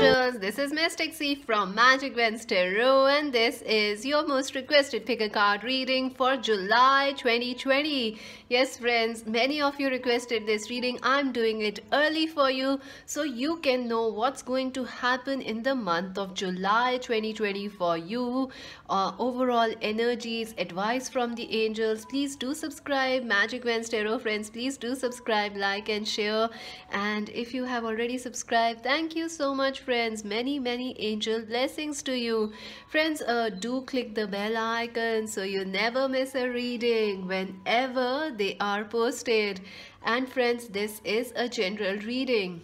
angels, this is Mystic C from Magic Wednesday Tarot, and this is your most requested pick a card reading for July 2020. Yes friends, many of you requested this reading. I'm doing it early for you so you can know what's going to happen in the month of July 2020 for you. Overall energies, advice from the angels. Please do subscribe. Magic Wednesday Tarot friends, please do subscribe, like and share. And if you have already subscribed, thank you so much friends. Many angel blessings to you friends. Do click the bell icon so you never miss a reading whenever they are posted. And friends, this is a general reading.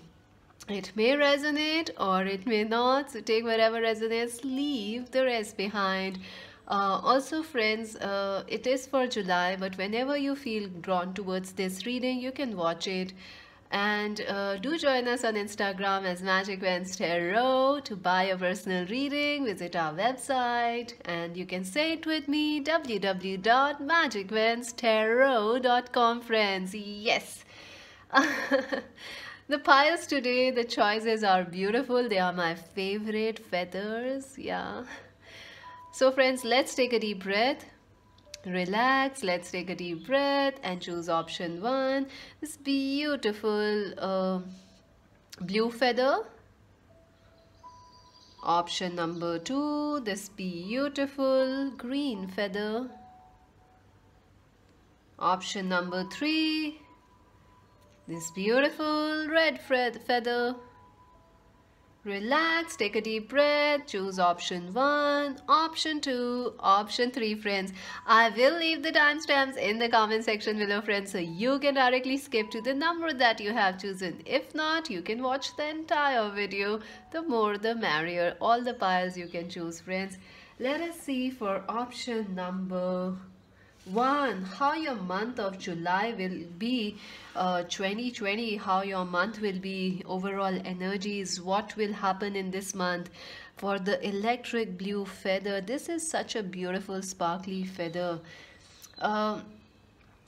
It may resonate or it may not, so take whatever resonates, leave the rest behind. Also friends, it is for July, but whenever you feel drawn towards this reading, you can watch it. And do join us on Instagram as Magic Wednesday Tarot to buy a personal reading. Visit our website and you can say it with me, www.magicwednesdaytarot.com friends. Yes. The piles today, the choices are beautiful. They are my favorite feathers. Yeah. So friends, let's take a deep breath. Relax, let's take a deep breath and choose option 1, this beautiful blue feather. Option number 2, this beautiful green feather. Option number 3, this beautiful red feather. Relax, take a deep breath, choose option 1, option 2, option 3 friends. I will leave the timestamps in the comment section below friends, so you can directly skip to the number that you have chosen. If not, you can watch the entire video. The more the merrier. All the piles you can choose friends. Let us see for option number 1, how your month of July will be 2020, how your month will be, overall energies, what will happen in this month. For the electric blue feather, this is such a beautiful sparkly feather.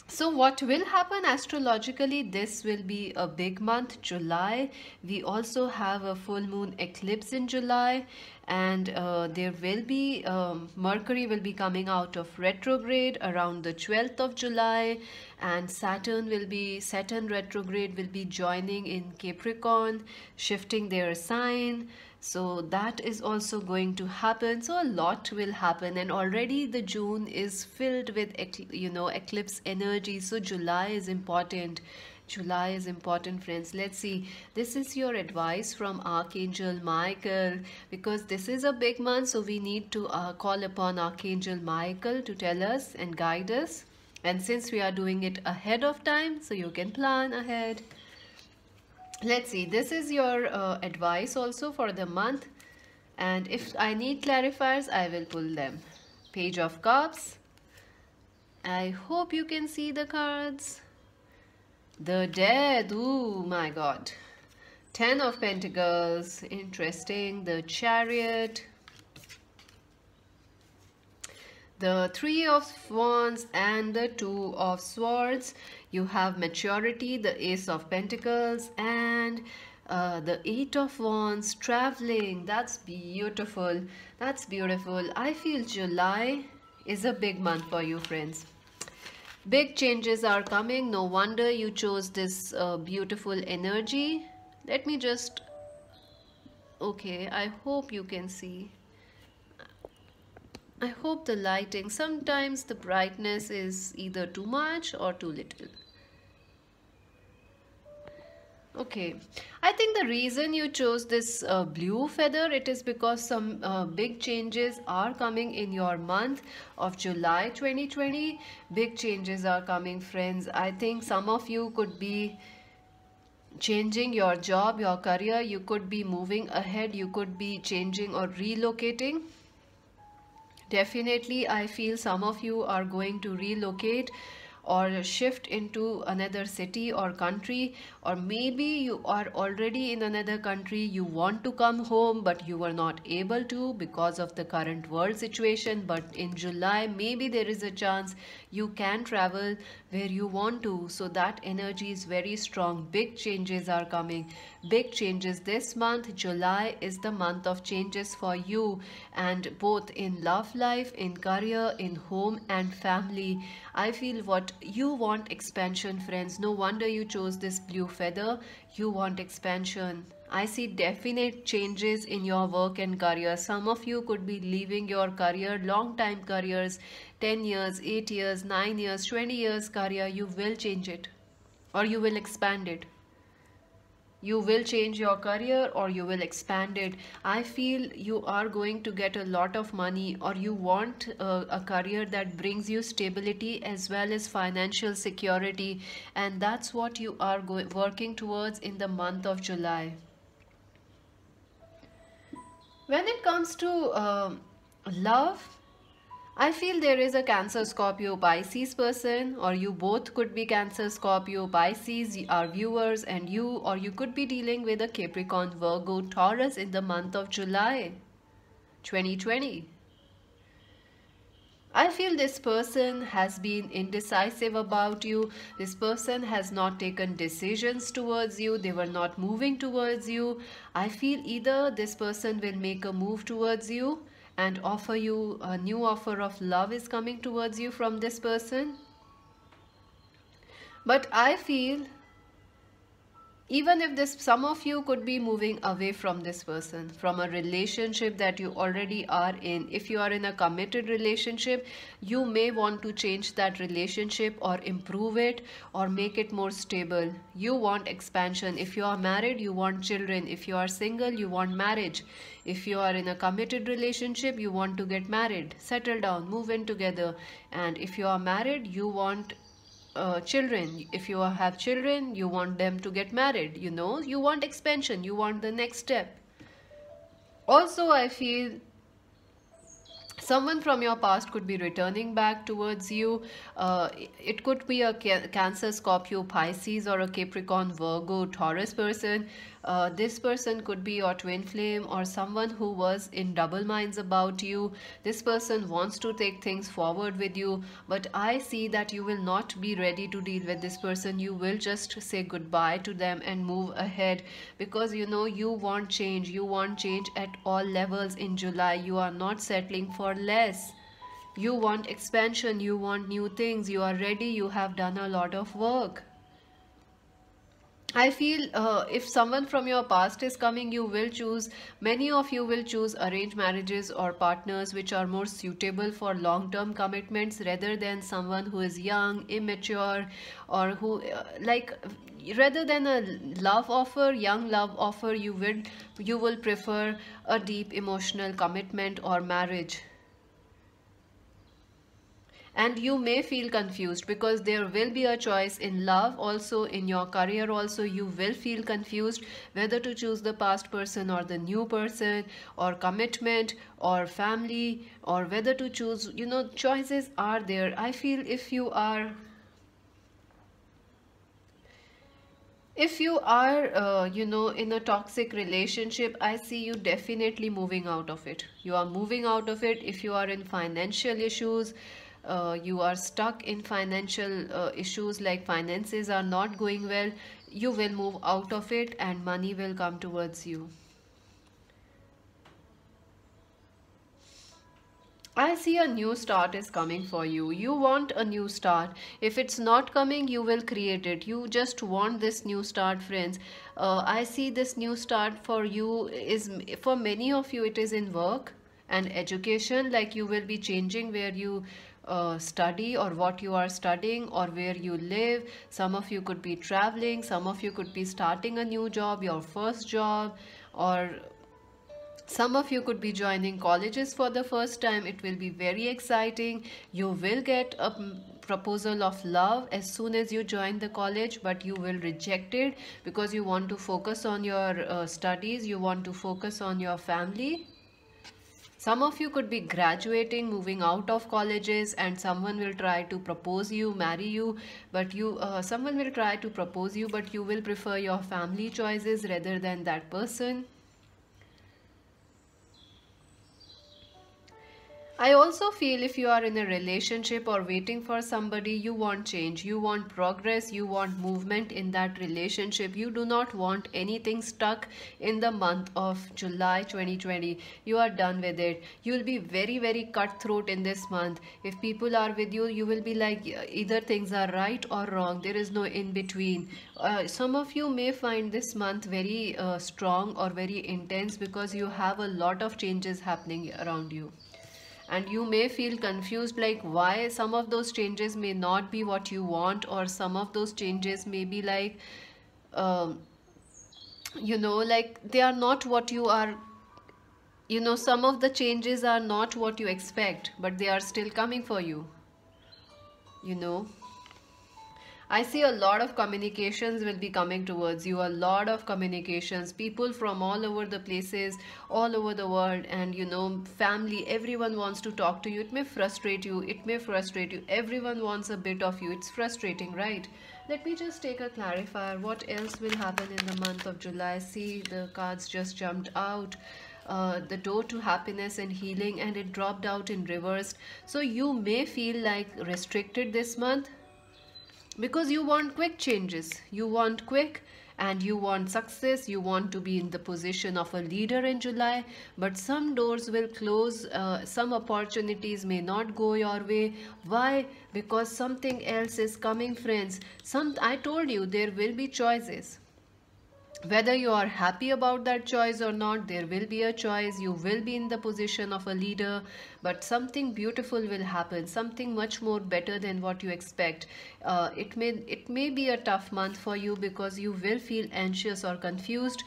So what will happen astrologically, this will be a big month, July. We also have a full moon eclipse in July, and there will be Mercury will be coming out of retrograde around the 12th of July, and Saturn retrograde will be joining in Capricorn, shifting their sign. So that is also going to happen. So a lot will happen, and already the June is filled with eclipse energy. So July is important. July is important friends. Let's see, this is your advice from Archangel Michael, because this is a big month, so we need to call upon Archangel Michael to tell us and guide us. And since we are doing it ahead of time, so you can plan ahead. Let's see, this is your advice also for the month, and if I need clarifiers, I will pull them. Page of Cups. I hope you can see the cards. The Death, oh my god. 10 of Pentacles, interesting. The Chariot. The 3 of Wands and the 2 of Swords. You have maturity, the Ace of Pentacles, and the 8 of Wands, traveling. That's beautiful. That's beautiful. I feel July is a big month for you friends. Big changes are coming. No wonder you chose this beautiful energy. Let me just, okay, I hope you can see. I hope the lighting, sometimes the brightness is either too much or too little. Okay, I think the reason you chose this blue feather, it is because some big changes are coming in your month of July 2020. Big changes are coming friends. I think some of you could be changing your job, your career. You could be moving ahead. You could be changing or relocating. Definitely, I feel some of you are going to relocate, or shift into another city or country, or maybe you are already in another country, you want to come home but you were not able to because of the current world situation. But in July, maybe there is a chance you can travel where you want to. So that energy is very strong. Big changes are coming. Big changes this month. July is the month of changes for you, and both in love life, in career, in home and family. I feel what you want expansion, friends. No wonder you chose this blue feather. You want expansion. I see definite changes in your work and career. Some of you could be leaving your career, long time careers, 10 years, 8 years, 9 years, 20 years career. You will change it or you will expand it. You will change your career or you will expand it. I feel you are going to get a lot of money, or you want a career that brings you stability as well as financial security, and that's what you are working towards in the month of July. When it comes to love, I feel there is a Cancer, Scorpio, Pisces person, or you both could be Cancer, Scorpio, Pisces, our viewers, and you, or you could be dealing with a Capricorn, Virgo, Taurus in the month of July 2020. I feel this person has been indecisive about you. This person has not taken decisions towards you. They were not moving towards you. I feel either this person will make a move towards you and offer you a new offer of love is coming towards you from this person. But I feel even if this, some of you could be moving away from this person, from a relationship that you already are in. If you are in a committed relationship, you may want to change that relationship or improve it or make it more stable. You want expansion. If you are married, you want children. If you are single, you want marriage. If you are in a committed relationship, you want to get married, settle down, move in together. And if you are married, you want children. If you have children, you want them to get married. You want expansion, you want the next step. Also, I feel someone from your past could be returning back towards you. It could be a Cancer, Scorpio, Pisces, or a Capricorn, Virgo, Taurus person. This person could be your twin flame or someone who was in double minds about you. This person wants to take things forward with you, but I see that you will not be ready to deal with this person. You will just say goodbye to them and move ahead, because you want change. You want change at all levels in July. You are not settling for less. You want expansion. You want new things. You are ready. You have done a lot of work. I feel if someone from your past is coming, many of you will choose arranged marriages or partners which are more suitable for long-term commitments rather than someone who is young, immature, or who rather than a young love offer, you will prefer a deep emotional commitment or marriage. And you may feel confused because there will be a choice in love also, in your career also. You will feel confused whether to choose the past person or the new person, or commitment or family, or whether to choose. Choices are there. I feel if you are in a toxic relationship, I see you definitely moving out of it. You are moving out of it. If you are in financial issues, you are stuck in financial issues, like finances are not going well, you will move out of it and money will come towards you. I see a new start is coming for you. You want a new start. If it's not coming, you will create it. You just want this new start, friends. I see this new start for you is, for many of you, it is in work and education. Like you will be changing where you study or what you are studying or where you live. Some of you could be traveling. Some of you could be starting a new job, your first job, or some of you could be joining colleges for the first time. It will be very exciting. You will get a proposal of love as soon as you join the college, but you will reject it because you want to focus on your studies. You want to focus on your family. Some of you could be graduating, moving out of colleges, and someone will try to propose you, marry you, but someone will try to propose you, but you will prefer your family choices rather than that person. I also feel if you are in a relationship or waiting for somebody, you want change, you want progress, you want movement in that relationship. You do not want anything stuck in the month of July 2020. You are done with it. You will be very, very cutthroat in this month. If people are with you, you will be like either things are right or wrong. There is no in between. Some of you may find this month very strong or very intense because you have a lot of changes happening around you, and you may feel confused like why some of those changes may not be what you want, or some of those changes may be like um, like they are not what you are. Some of the changes are not what you expect, but they are still coming for you you know I see a lot of communications will be coming towards you, a lot of communications, people from all over the places, all over the world, and family, everyone wants to talk to you. It may frustrate you, everyone wants a bit of you. It's frustrating, right? Let me just take a clarifier. What else will happen in the month of July? See, the cards just jumped out. The door to happiness and healing, and it dropped out in reverse. So you may feel like restricted this month because you want quick changes, you want quick, and you want success, you want to be in the position of a leader in July. But some doors will close, some opportunities may not go your way. Why? Because something else is coming, friends. I told you there will be choices. Whether you are happy about that choice or not, there will be a choice. You will be in the position of a leader, but something beautiful will happen, something much more better than what you expect. It may be a tough month for you because you will feel anxious or confused.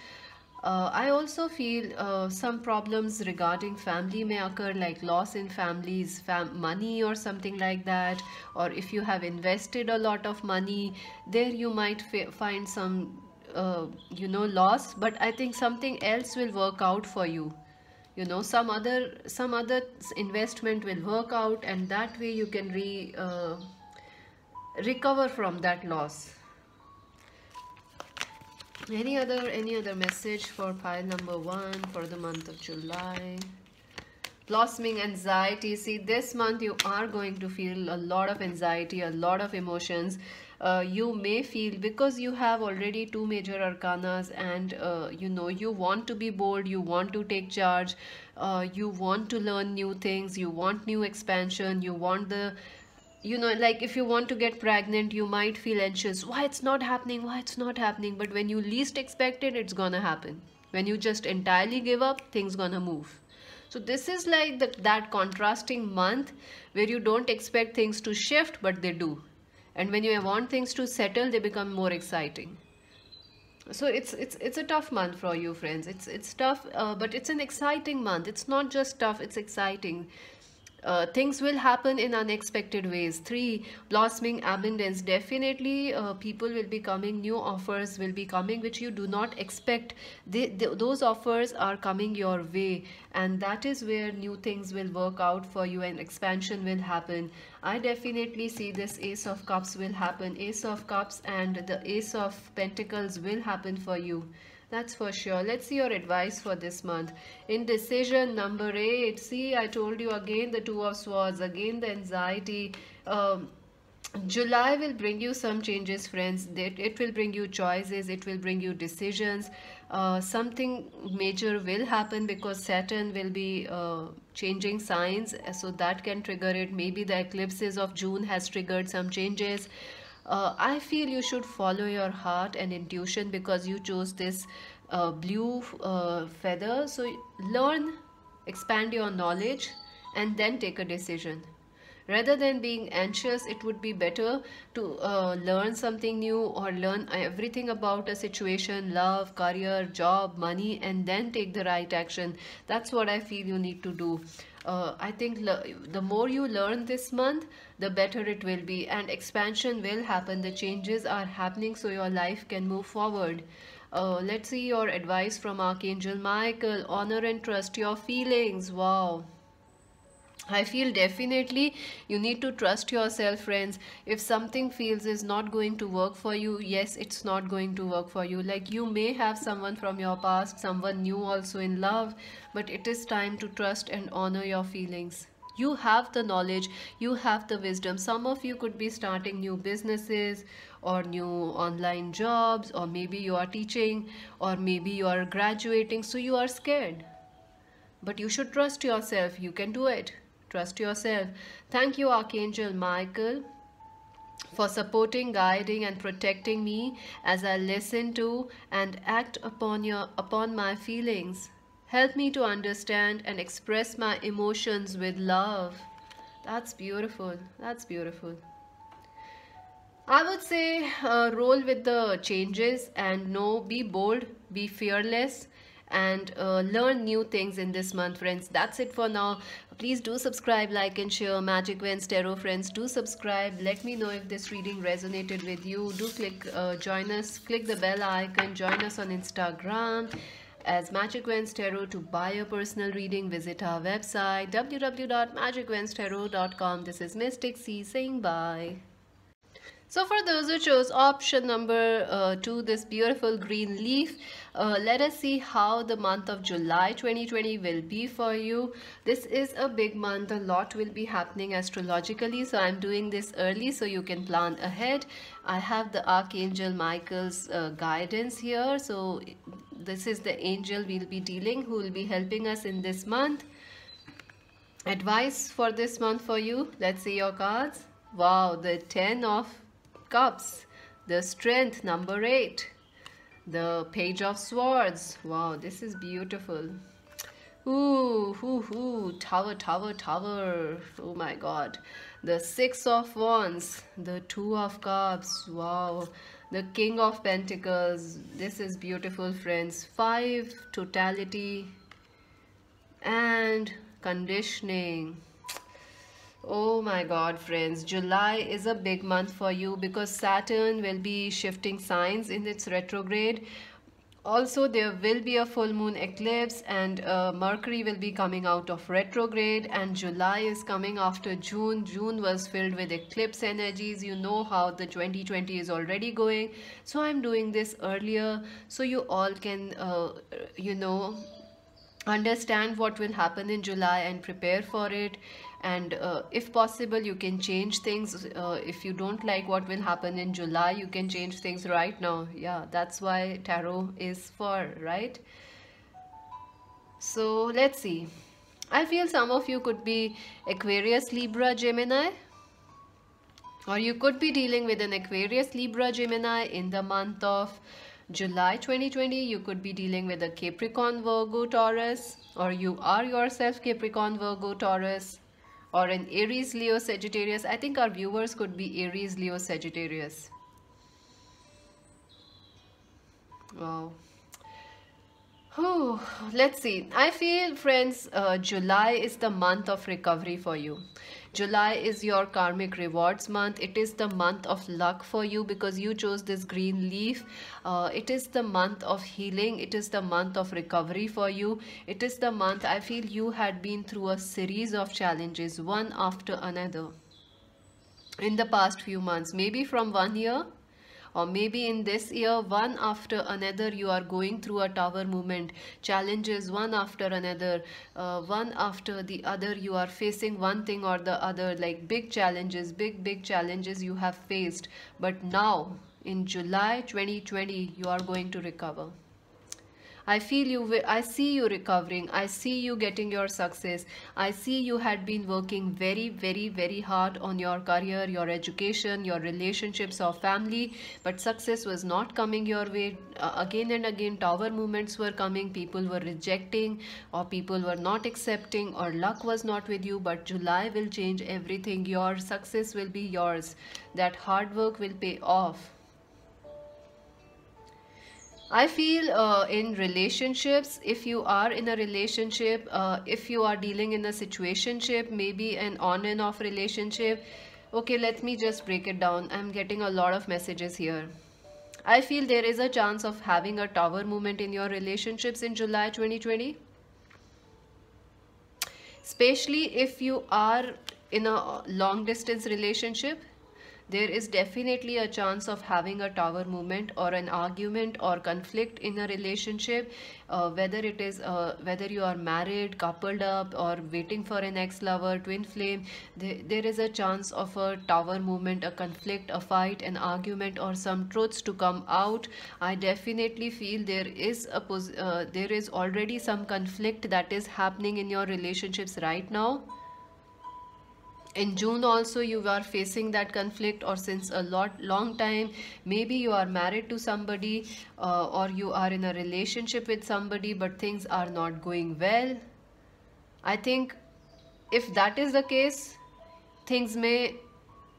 I also feel some problems regarding family may occur, like loss in families, money or something like that. Or if you have invested a lot of money, there you might find some loss. But I think something else will work out for you. Some other investment will work out, and that way you can recover from that loss. Any other message for pile number 1 for the month of July? Blossoming anxiety. See, this month you are going to feel a lot of anxiety, a lot of emotions. You may feel, because you have already 2 major arcanas, and you want to be bold, you want to take charge, you want to learn new things, you want new expansion, you want like if you want to get pregnant, you might feel anxious. Why it's not happening? Why it's not happening? But when you least expect it, it's gonna happen. When you just entirely give up, things gonna move. So this is like that contrasting month where you don't expect things to shift, but they do. And when you want things to settle, they become more exciting. So it's a tough month for you, friends. It's tough, but it's an exciting month. It's not just tough, it's exciting. Things will happen in unexpected ways. 3, blossoming abundance. Definitely people will be coming, new offers will be coming which you do not expect. Those offers are coming your way, and that is where new things will work out for you and expansion will happen. I definitely see this Ace of Cups will happen. Ace of Cups and the Ace of Pentacles will happen for you. That's for sure. Let's see your advice for this month. Indecision, number 8. See, I told you again the 2 of Swords, again the anxiety. July will bring you some changes, friends. It will bring you choices. It will bring you decisions. Something major will happen because Saturn will be changing signs. So that can trigger it. Maybe the eclipses of June has triggered some changes. I feel you should follow your heart and intuition because you chose this blue feather. So learn, expand your knowledge, and then take a decision. Rather than being anxious, it would be better to learn something new or learn everything about a situation, love, career, job, money, and then take the right action. That's what I feel you need to do. I think the more you learn this month, the better it will be, and expansion will happen. The changes are happening so your life can move forward. Let's see your advice from Archangel Michael. Honor and trust your feelings. Wow. I feel definitely you need to trust yourself, friends. If something feels is not going to work for you, yes, it's not going to work for you. Like you may have someone from your past, someone new also in love, but it is time to trust and honor your feelings. You have the knowledge, you have the wisdom. Some of you could be starting new businesses or new online jobs, or maybe you are teaching, or maybe you are graduating, so you are scared. But you should trust yourself. You can do it. Trust yourself. Thank you, Archangel Michael, for supporting, guiding, and protecting me as I listen to and act upon my feelings. Help me to understand and express my emotions with love. That's beautiful. That's beautiful. I would say roll with the changes and be bold, be fearless, and learn new things in this month, friends. That's it for now. Please do subscribe, like, and share. Magic Vans Tarot friends, do subscribe. Let me know if this reading resonated with you. Do join us, click the bell icon, join us on Instagram as Magic Vans Tarot. To buy a personal reading, visit our website www.magicvanstarot.com. This is Mystic C saying bye. So for those who chose option number 2, this beautiful green leaf, let us see how the month of July 2020 will be for you. This is a big month. A lot will be happening astrologically. So I'm doing this early so you can plan ahead. I have the Archangel Michael's guidance here. So this is the angel we'll be dealing, who will be helping us in this month. Advice for this month for you. Let's see your cards. Wow, the 10 of Cups, the Strength, number 8, the Page of Swords. Wow, this is beautiful. Tower, Tower, Tower. Oh my God. The 6 of Wands, the 2 of Cups. Wow. The King of Pentacles. This is beautiful, friends. 5, Totality, and Conditioning. Oh my God, friends, July is a big month for you because Saturn will be shifting signs in its retrograde. Also, there will be a full moon eclipse, and Mercury will be coming out of retrograde, and July is coming after June. June was filled with eclipse energies. You know how the 2020 is already going. So I'm doing this earlier so you all can, understand what will happen in July and prepare for it. And if possible, you can change things. If you don't like what will happen in July, you can change things right now. Yeah, that's why tarot is for, right? So let's see. I feel some of you could be Aquarius, Libra, Gemini, or you could be dealing with an Aquarius, Libra, Gemini in the month of July 2020. You could be dealing with a Capricorn, Virgo, Taurus, or you are yourself Capricorn, Virgo, Taurus, or an Aries, Leo, Sagittarius. I think our viewers could be Aries, Leo, Sagittarius. Wow. Oh, let's see. I feel, friends, July is the month of recovery for you. July is your karmic rewards month. It is the month of luck for you because you chose this green leaf. It is the month of healing. It is the month of recovery for you. It is the month, I feel, you had been through a series of challenges, one after another, in the past few months, maybe from 1 year, or maybe in this year, one after another. You are going through a tower movement, challenges one after another, one after the other. You are facing one thing or the other, like big challenges, big challenges you have faced. But now in July 2020, you are going to recover. I feel you I see you recovering. I see you getting your success. I see you had been working very, very, very hard on your career, your education, your relationships or family, but success was not coming your way. Again and again tower movements were coming, people were rejecting or people were not accepting or luck was not with you. But July will change everything. Your success will be yours. That hard work will pay off. I feel in relationships, if you are in a relationship, if you are dealing in a situationship, maybe an on and off relationship. Okay, let me just break it down. I'm getting a lot of messages here. I feel there is a chance of having a tower moment in your relationships in July 2020, especially if you are in a long distance relationship. There is definitely a chance of having a tower movement or an argument or conflict in a relationship, whether it is whether you are married, coupled up, or waiting for an ex-lover, twin flame. There is a chance of a tower movement, a conflict, a fight, an argument, or some truths to come out. I definitely feel there is there is already some conflict that is happening in your relationships right now. In June also you are facing that conflict, or since a long time. Maybe you are married to somebody, or you are in a relationship with somebody, but things are not going well. I think if that is the case, things may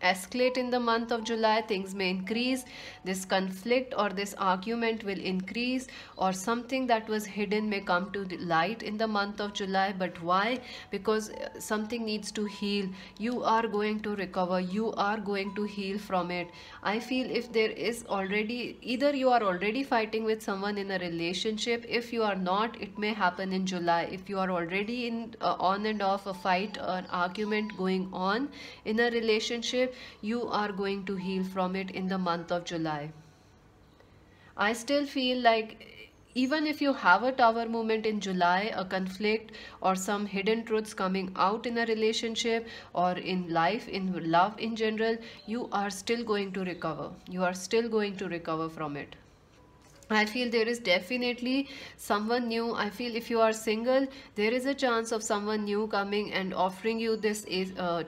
escalate in the month of July, things may increase, this conflict or this argument will increase, or something that was hidden may come to the light in the month of July. But why? Because something needs to heal. You are going to recover, you are going to heal from it. I feel if there is already, either you are already fighting with someone in a relationship. If you are not, it may happen in July. If you are already in on and off a fight or an argument going on in a relationship, you are going to heal from it in the month of July. I still feel like even if you have a tower moment in July, a conflict or some hidden truths coming out in a relationship or in life, in love in general, you are still going to recover. You are still going to recover from it. I feel there is definitely someone new. I feel if you are single, there is a chance of someone new coming and offering you this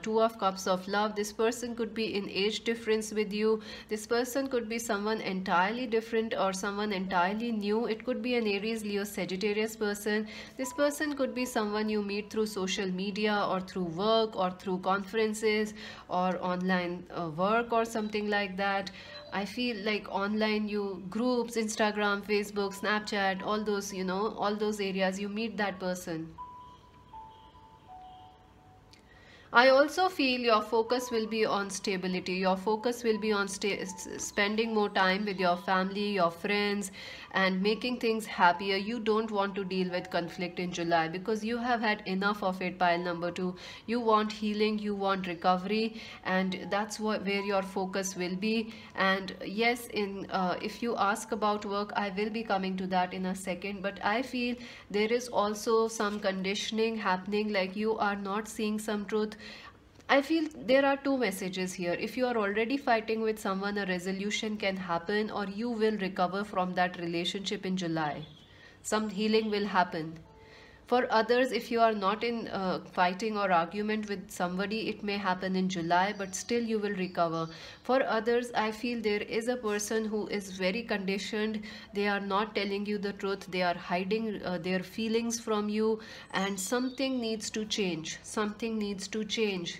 two of cups of love. This person could be in age difference with you. This person could be someone entirely different or someone entirely new. It could be an Aries, Leo, Sagittarius person. This person could be someone you meet through social media or through work or through conferences or online work or something like that. I feel like online you groups, Instagram, Facebook, Snapchat, all those, all those areas you meet that person. I also feel your focus will be on stability. Your focus will be on spending more time with your family, your friends, and making things happier. You don't want to deal with conflict in July because you have had enough of it, pile number 2. You want healing, you want recovery, and that's where your focus will be. And yes, if you ask about work, I will be coming to that in a second, but I feel there is also some conditioning happening, like you are not seeing some truth. I feel there are two messages here. If you are already fighting with someone, a resolution can happen, or you will recover from that relationship in July. Some healing will happen. For others, if you are not in fighting or argument with somebody, it may happen in July, but still you will recover. For others, I feel there is a person who is very conditioned. They are not telling you the truth. They are hiding their feelings from you, and something needs to change. Something needs to change.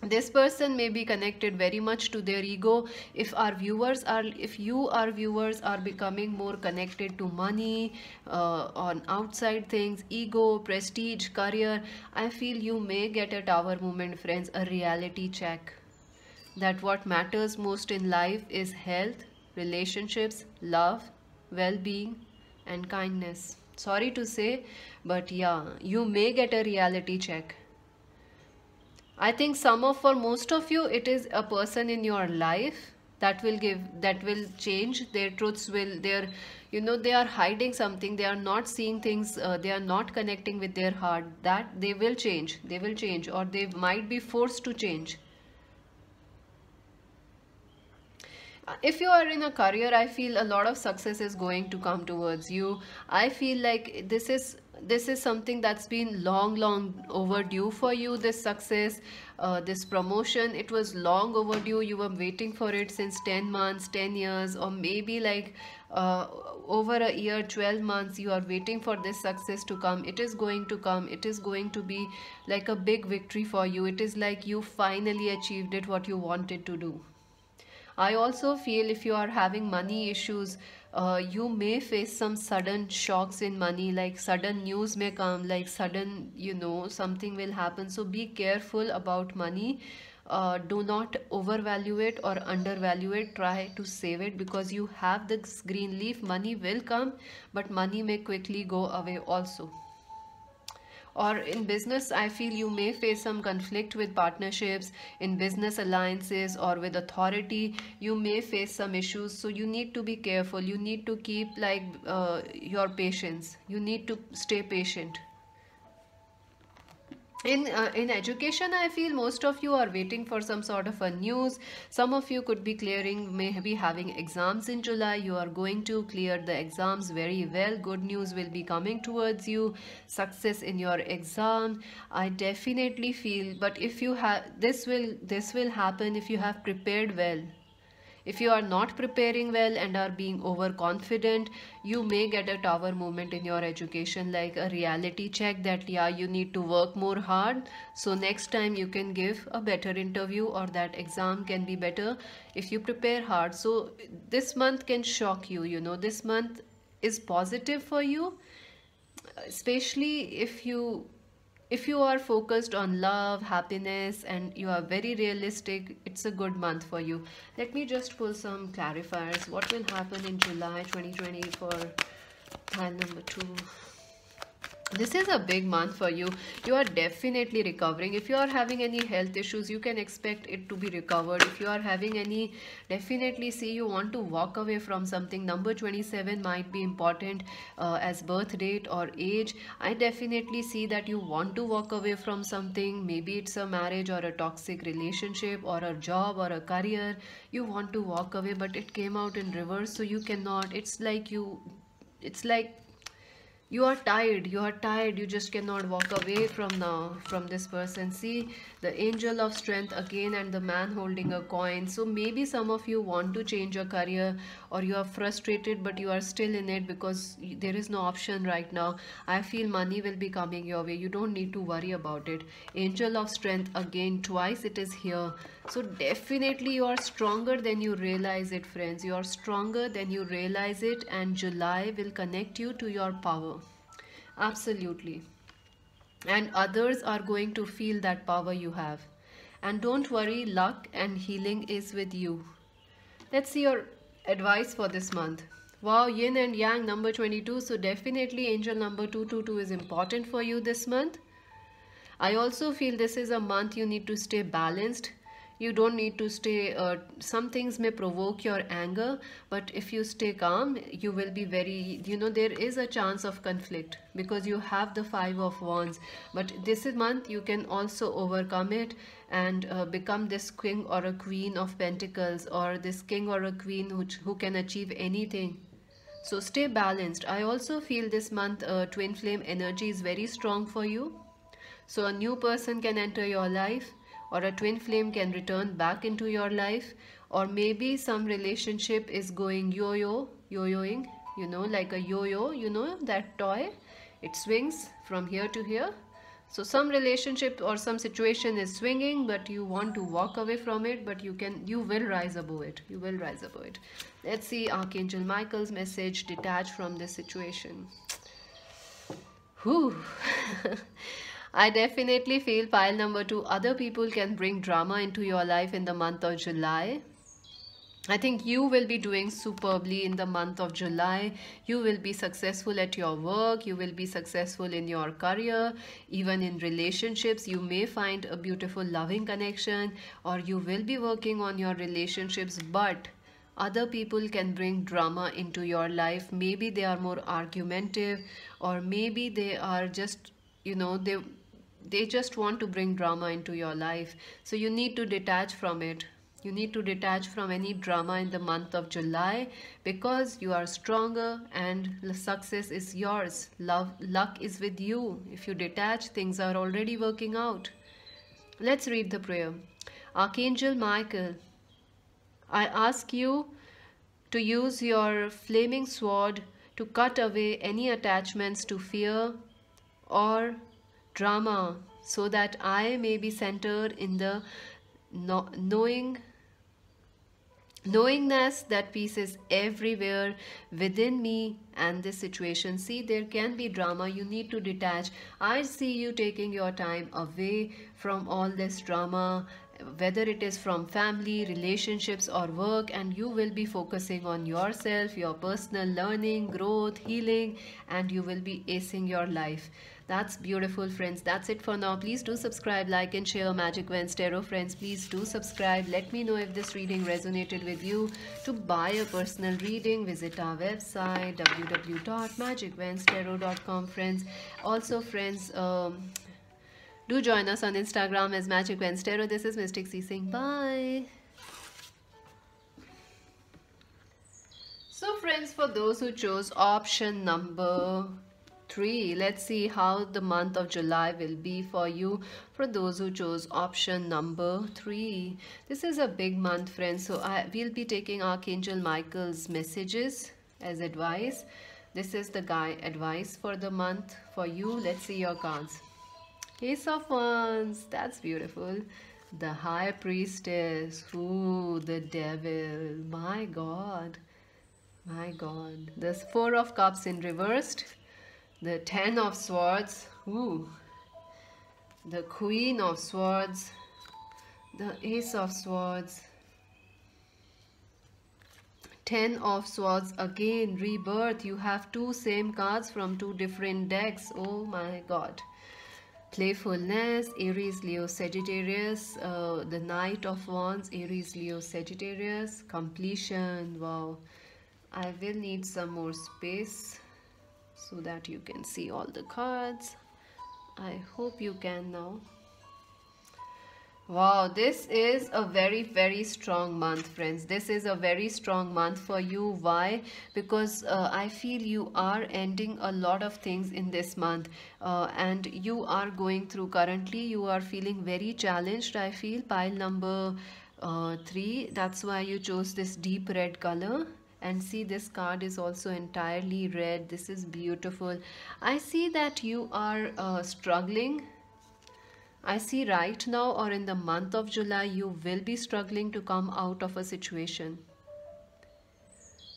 This person may be connected very much to their ego. If you our viewers are becoming more connected to money, on outside things, ego, prestige, career, I feel you may get a tower moment, friends, a reality check that what matters most in life is health, relationships, love, well-being, and kindness. Sorry to say, but yeah, you may get a reality check. I think for most of you, it is a person in your life that will change. Their truths will, they are hiding something. They are not seeing things. They are not connecting with their heart. That they will change. They will change, or they might be forced to change. If you are in a career, I feel a lot of success is going to come towards you. I feel like this is something that's been long overdue for you. This success, this promotion, it was long overdue. You were waiting for it since 10 months, 10 years, or maybe like uh, over a year, 12 months. You are waiting for this success to come. It is going to come. It is going to be like a big victory for you. It is like you finally achieved it, what you wanted to do. I also feel if you are having money issues, you may face some sudden shocks in money, like sudden news may come, like sudden, something will happen. So be careful about money. Do not overvalue it or undervalue it. Try to save it because you have this green leaf. Money will come, but money may quickly go away also. Or in business, I feel you may face some conflict with partnerships, in business alliances, or with authority. You may face some issues, so you need to be careful. You need to keep like your patience. You need to stay patient. In education, I feel most of you are waiting for some sort of a news. Some of you could be clearing, may be having exams in July. You are going to clear the exams very well. Good news will be coming towards you. Success in your exam, I definitely feel. But if you have, this will happen if you have prepared well. If you are not preparing well and are being overconfident, you may get a tower moment in your education, like a reality check that, yeah, you need to work more hard. So next time you can give a better interview, or that exam can be better if you prepare hard. So this month can shock you, this month is positive for you, especially if you are focused on love, happiness, and you are very realistic. It's a good month for you. Let me just pull some clarifiers. What will happen in July 2020 for pile number 2? This is a big month for you. You are definitely recovering. If you are having any health issues, you can expect it to be recovered. If you are having any, definitely see you want to walk away from something. Number 27 might be important as birth date or age. I definitely see that you want to walk away from something. Maybe it's a marriage or a toxic relationship or a job or a career. You want to walk away, but it came out in reverse, so you cannot. It's like you are tired, you just cannot walk away from this person. See the angel of strength again and the man holding a coin. So maybe some of you want to change your career, or you are frustrated but you are still in it because there is no option right now. I feel money will be coming your way. You don't need to worry about it. Angel of strength again, twice it is here. So definitely you are stronger than you realize it, friends. You are stronger than you realize it, and July will connect you to your power. Absolutely. And others are going to feel that power you have. And don't worry, luck and healing is with you. Let's see your advice for this month. Wow, yin and yang number 22. So definitely angel number 222 is important for you this month. I also feel this is a month you need to stay balanced. You don't need to stay, some things may provoke your anger, but if you stay calm, you will be very, there is a chance of conflict because you have the 5 of Wands. But this month you can also overcome it and become this king or a queen of pentacles, or this king or a queen who can achieve anything. So stay balanced. I also feel this month twin flame energy is very strong for you. So a new person can enter your life, or a twin flame can return back into your life, or maybe some relationship is going yo-yoing, like a yo-yo, that toy, it swings from here to here. So some relationship or some situation is swinging, but you want to walk away from it, but you will rise above it. You will rise above it. Let's see Archangel Michael's message, detach from this situation. Whew. I definitely feel pile number 2, other people can bring drama into your life in the month of July. I think you will be doing superbly in the month of July. You will be successful at your work. You will be successful in your career. Even in relationships, you may find a beautiful loving connection, or you will be working on your relationships, but other people can bring drama into your life. Maybe they are more argumentative, or maybe they are just, they just want to bring drama into your life. So you need to detach from it. You need to detach from any drama in the month of July because you are stronger and the success is yours. Luck is with you. If you detach, things are already working out. Let's read the prayer. Archangel Michael, I ask you to use your flaming sword to cut away any attachments to fear or drama so that I may be centered in the knowingness that peace is everywhere within me and this situation. See, there can be drama, you need to detach. I see you taking your time away from all this drama, whether it is from family, relationships or work, and you will be focusing on yourself, your personal learning, growth, healing, and you will be acing your life. That's beautiful, friends. That's it for now. Please do subscribe, like and share Magic Vance Tarot. Friends, please do subscribe. Let me know if this reading resonated with you. To buy a personal reading, visit our website www.magicvancetarot.com, friends. Also, friends, do join us on Instagram as Magic Vance Tarot. This is Mystic C saying bye. So, friends, for those who chose option number 3, let's see how the month of July will be for you. For those who chose option number 3, this is a big month, friends, so we'll be taking Archangel Michael's messages as advice. This is the guide advice for the month for you. Let's see your cards. Ace of Wands, that's beautiful. The High Priestess, ooh, the Devil, my God, my God. The Four of Cups in reversed. The Ten of Swords, ooh, the Queen of Swords, the Ace of Swords, Ten of Swords, again, rebirth. You have two same cards from two different decks. Oh my God. Playfulness, Aries, Leo, Sagittarius, the Knight of Wands, Aries, Leo, Sagittarius, completion. Wow, I will need some more space so that you can see all the cards. I hope you can now. Wow, this is a very, very strong month, friends. This is a very strong month for you. Why? Because I feel you are ending a lot of things in this month, and you are going through currently, you are feeling very challenged. I feel pile number 3. That's why you chose this deep red color. And see, this card is also entirely red. This is beautiful. I see that you are struggling. I see right now or in the month of July, you will be struggling to come out of a situation.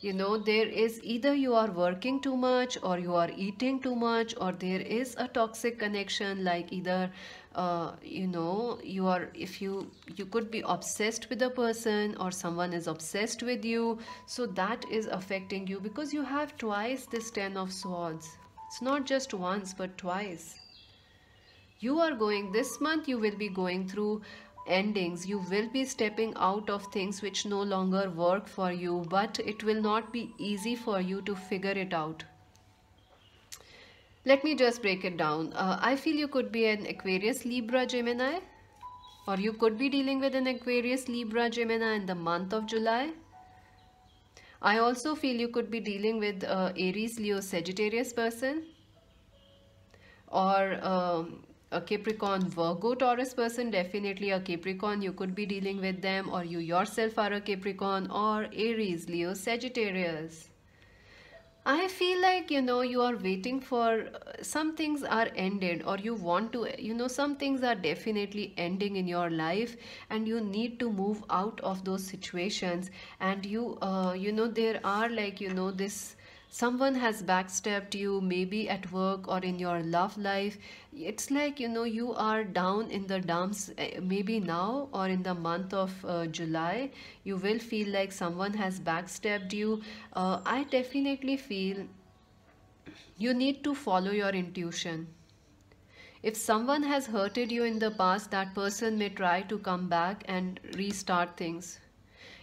You know, there is either you are working too much or you are eating too much, or there is a toxic connection, like either you know, you could be obsessed with a person or someone is obsessed with you. So that is affecting you because you have twice this Ten of Swords. It's not just once but twice. You are going, this month you will be going through endings. You will be stepping out of things which no longer work for you, but it will not be easy for you to figure it out. Let me just break it down. I feel you could be an Aquarius, Libra, Gemini, or you could be dealing with an Aquarius, Libra, Gemini in the month of July. I also feel you could be dealing with Aries, Leo, Sagittarius person, or a Capricorn, Virgo, Taurus person. Definitely a Capricorn, you could be dealing with them, or you yourself are a Capricorn, or Aries, Leo, Sagittarius. I feel like, you know, you are waiting for some things are ended, or you want to, you know, some things are definitely ending in your life and you need to move out of those situations. And you know, there are, like, you know, this someone has backstabbed you, maybe at work or in your love life. It's like, you know, you are down in the dumps. Maybe now or in the month of July, you will feel like someone has backstabbed you. I definitely feel you need to follow your intuition. If someone has hurted you in the past, that person may try to come back and restart things.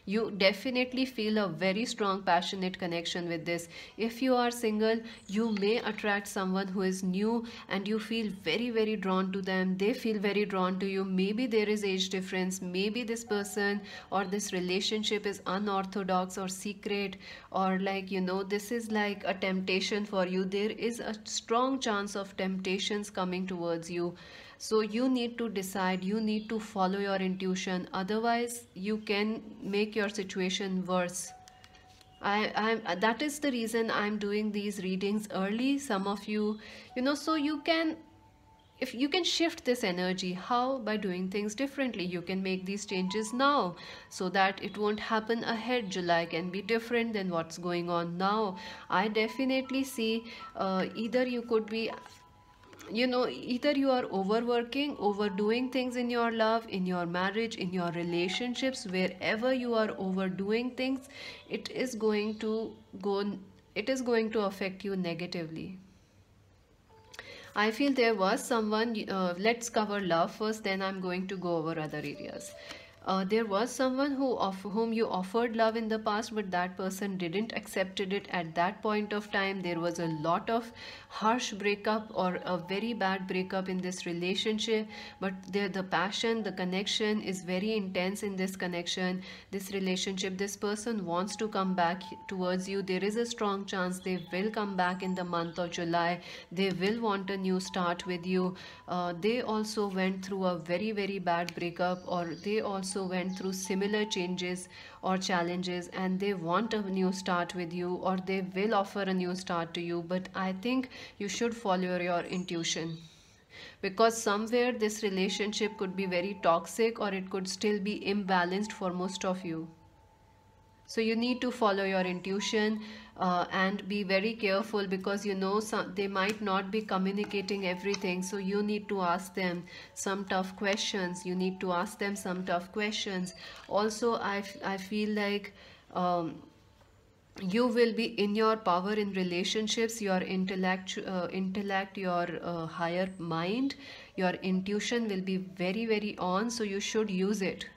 You definitely feel a very strong passionate connection with this. If you are single, you may attract someone who is new and you feel very very drawn to them. They feel very drawn to you. Maybe there is age difference, maybe this person or this relationship is unorthodox or secret, or like this is like a temptation for you. There is a strong chance of temptations coming towards you. So you need to decide, you need to follow your intuition, otherwise you can make your situation worse. That is the reason I'm doing these readings early. Some of you, so you can, if you can shift this energy, how? By doing things differently. You can make these changes now so that it won't happen ahead. July can be different than what's going on now. I definitely see either you could be, either you are overworking, overdoing things in your love, in your marriage, in your relationships. Wherever you are overdoing things, it is going to go, it is going to affect you negatively. I feel there was someone, let's cover love first, then I'm going to go over other areas. There was someone whom you offered love in the past, but that person didn't accepted it at that point of time. There was a lot of harsh breakup or a very bad breakup in this relationship, but the passion, the connection is very intense in this connection, this relationship. This person wants to come back towards you. There is a strong chance they will come back in the month of July. They will want a new start with you. They also went through a very very bad breakup, or they also went through similar changes or challenges, and they want a new start with you, or they will offer a new start to you. But I think you should follow your intuition, because somewhere this relationship could be very toxic, or it could still be imbalanced for most of you. So you need to follow your intuition and be very careful, because they might not be communicating everything. So you need to ask them some tough questions. You need to ask them some tough questions. Also, I feel like you will be in your power in relationships. Your intellect, your higher mind, your intuition will be very very on, so you should use it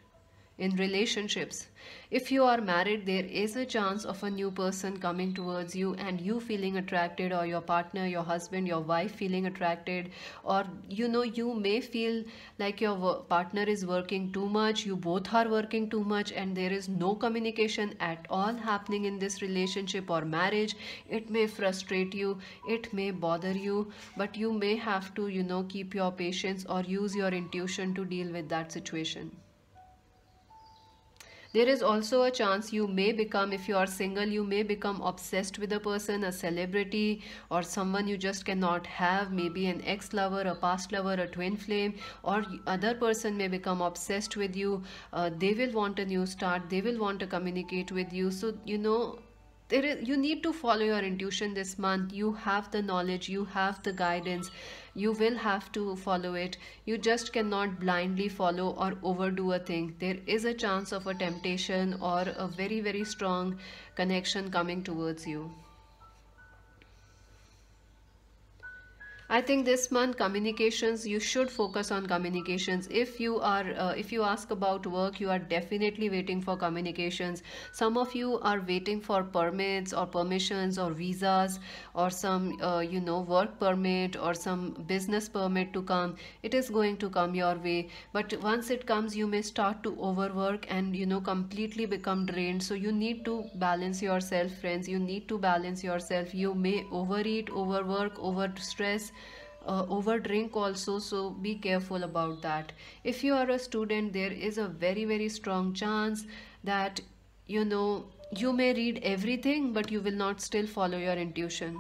in relationships. If you are married, there is a chance of a new person coming towards you and you feeling attracted, or your partner, your husband, your wife feeling attracted, or you may feel like your partner is working too much, you both are working too much, and there is no communication at all happening in this relationship or marriage. It may frustrate you, it may bother you, but you may have to keep your patience or use your intuition to deal with that situation. There is also a chance you may become, if you are single, you may become obsessed with a person, a celebrity, or someone you just cannot have, maybe an ex-lover, a past lover, a twin flame, or other person may become obsessed with you. They will want a new start, they will want to communicate with you. So, you need to follow your intuition this month. You have the knowledge, you have the guidance, you will have to follow it. You just cannot blindly follow or overdo a thing. There is a chance of a temptation or a very very strong connection coming towards you. I think this month communications, you should focus on communications. If you ask about work, you are definitely waiting for communications. Some of you are waiting for permits or permissions or visas, or some work permit or some business permit to come. It is going to come your way, but once it comes, you may start to overwork and completely become drained. So you need to balance yourself, friends. You need to balance yourself. You may overeat, overwork, overstress, overdrink also, so be careful about that. If you are a student, there is a very very strong chance that you may read everything, but you will not still follow your intuition.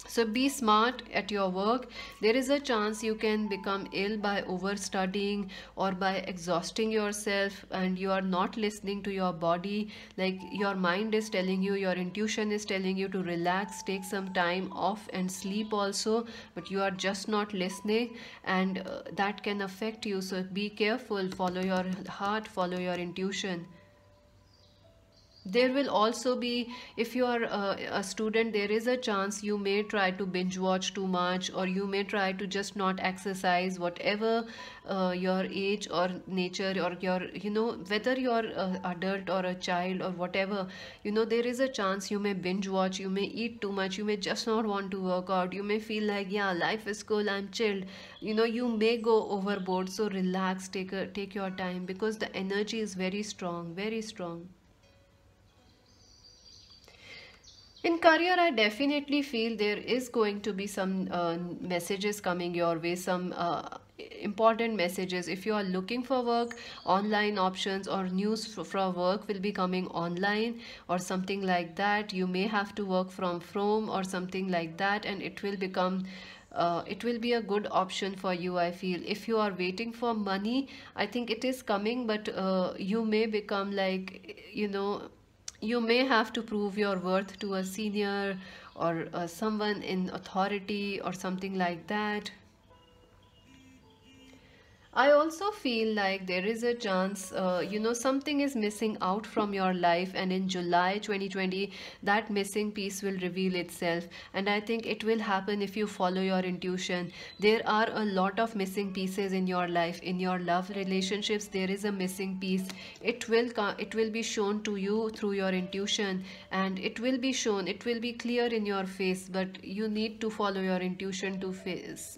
So be smart at your work. There is a chance you can become ill by overstudying or by exhausting yourself, and you are not listening to your body. Like your mind is telling you, your intuition is telling you to relax, take some time off and sleep also, but you are just not listening, and that can affect you. So be careful, follow your heart, follow your intuition. There will also be, if you are a student, there is a chance you may try to binge watch too much, or you may try to just not exercise, whatever your age or nature, or your, whether you're adult or a child or whatever, there is a chance you may binge watch, you may eat too much, you may just not want to work out, you may feel like, yeah, life is cool, I'm chilled, you may go overboard. So relax, take your time, because the energy is very strong, very strong. In career, I definitely feel there is going to be some messages coming your way, some important messages. If you are looking for work, online options or news for work will be coming online or something like that. You may have to work from or something like that, and it will become. It will be a good option for you, I feel. If you are waiting for money, I think it is coming, but you may become like, you may have to prove your worth to a senior or someone in authority or something like that. I also feel like there is a chance, something is missing out from your life, and in July 2020, that missing piece will reveal itself. And I think it will happen if you follow your intuition. There are a lot of missing pieces in your life. In your love relationships, there is a missing piece. It will be shown to you through your intuition, and it will be shown, it will be clear in your face, but you need to follow your intuition to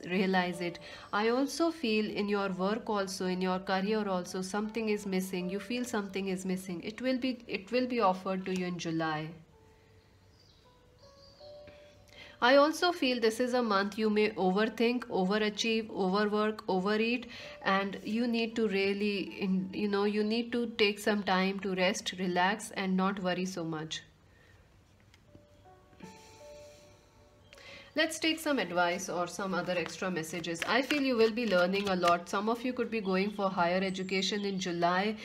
realize it. I also feel in your work also, in your career also, something is missing. You feel something is missing. It will be offered to you in July. I also feel this is a month you may overthink, overachieve, overwork, overeat, and you need to really, you need to take some time to rest, relax, and not worry so much. Let's take some advice or some other extra messages. I feel you will be learning a lot. Some of you could be going for higher education in July,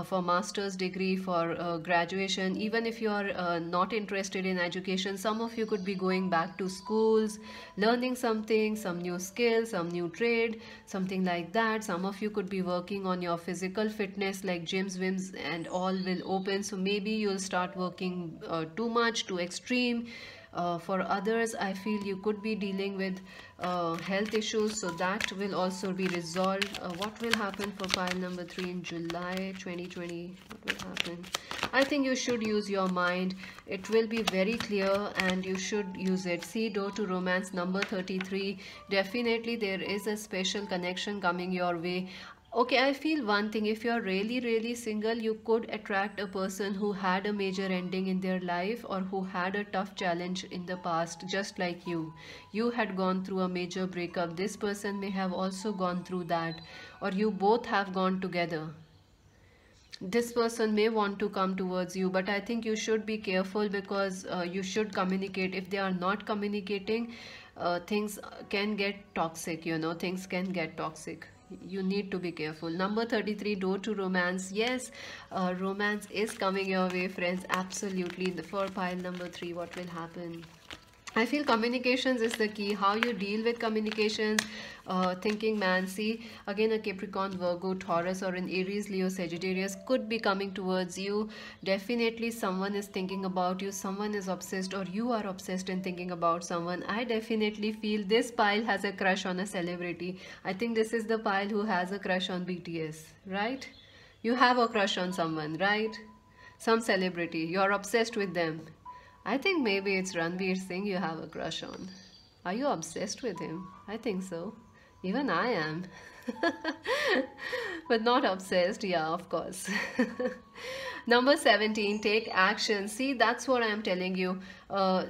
for master's degree, for graduation. Even if you are not interested in education, some of you could be going back to schools, learning something, some new skill, some new trade, something like that. Some of you could be working on your physical fitness, like gyms, wims, and all will open. So maybe you'll start working too much, too extreme. For others, I feel you could be dealing with health issues, so that will also be resolved. What will happen for pile number 3 in July 2020? What will happen? I think you should use your mind. It will be very clear and you should use it. See, door to romance number 33. Definitely there is a special connection coming your way. Okay, I feel one thing, if you're really, really single, you could attract a person who had a major ending in their life or who had a tough challenge in the past, just like you. You had gone through a major breakup. This person may have also gone through that, or you both have gone together. This person may want to come towards you, but I think you should be careful, because you should communicate. If they are not communicating, things can get toxic, things can get toxic. You need to be careful. Number 33, door to romance. Yes, romance is coming your way, friends. Absolutely. For pile number 3, what will happen? I feel communications is the key. How you deal with communications, thinking man. See, again, a Capricorn, Virgo, Taurus, or an Aries, Leo, Sagittarius could be coming towards you. Definitely someone is thinking about you. Someone is obsessed, or you are obsessed and thinking about someone. I definitely feel this pile has a crush on a celebrity. I think this is the pile who has a crush on BTS, right? You have a crush on someone, right? Some celebrity. You're obsessed with them. I think maybe it's Ranveer Singh you have a crush on. Are you obsessed with him? I think so. Even I am. But not obsessed, yeah, of course. Number 17, take action. See, that's what I'm telling you.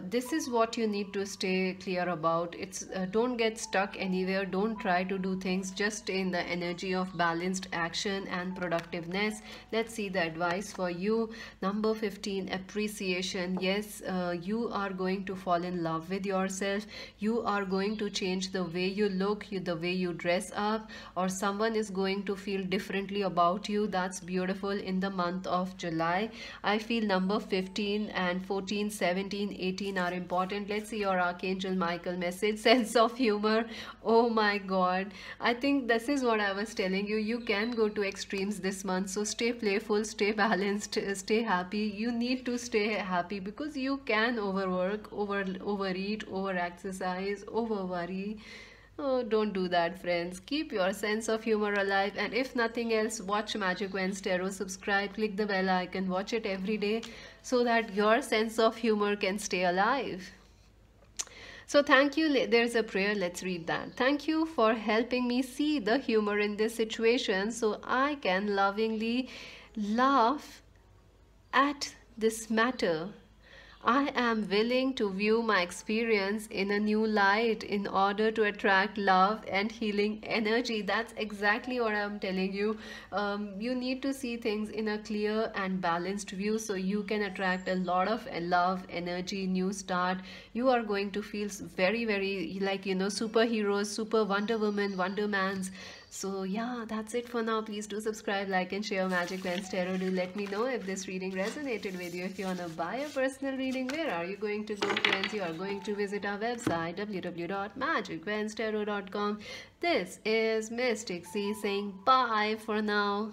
This is what you need to stay clear about. It's don't get stuck anywhere. Don't try to do things. Just stay in the energy of balanced action and productiveness. Let's see the advice for you. Number 15, appreciation. Yes, you are going to fall in love with yourself. You are going to change the way you look, the way you dress up, or someone is going to feel differently about you. That's beautiful in the month month of July. I feel number 15 and 14, 17, 18 are important. Let's see your Archangel Michael message. Sense of humor. Oh my God. I think this is what I was telling you. You can go to extremes this month. So stay playful, stay balanced, stay happy. You need to stay happy because you can overwork, overeat, over exercise, over worry. Oh, don't do that, friends. Keep your sense of humor alive. And if nothing else, watch Magic Wednesday Tarot. Subscribe, click the bell icon, watch it every day so that your sense of humor can stay alive. So, thank you. There's a prayer. Let's read that. Thank you for helping me see the humor in this situation so I can lovingly laugh at this matter. I am willing to view my experience in a new light in order to attract love and healing energy. That's exactly what I'm telling you. You need to see things in a clear and balanced view so you can attract a lot of love, energy, new start. You are going to feel very, very like, superheroes, super Wonder Woman, Wonder Mans. So yeah, that's it for now. Please do subscribe, like and share Magic Wednesday Tarot. Do let me know if this reading resonated with you. If you want to buy a personal reading, where are you going to go, friends? You are going to visit our website www.magicwednestarot.com. This is Mystic C saying bye for now.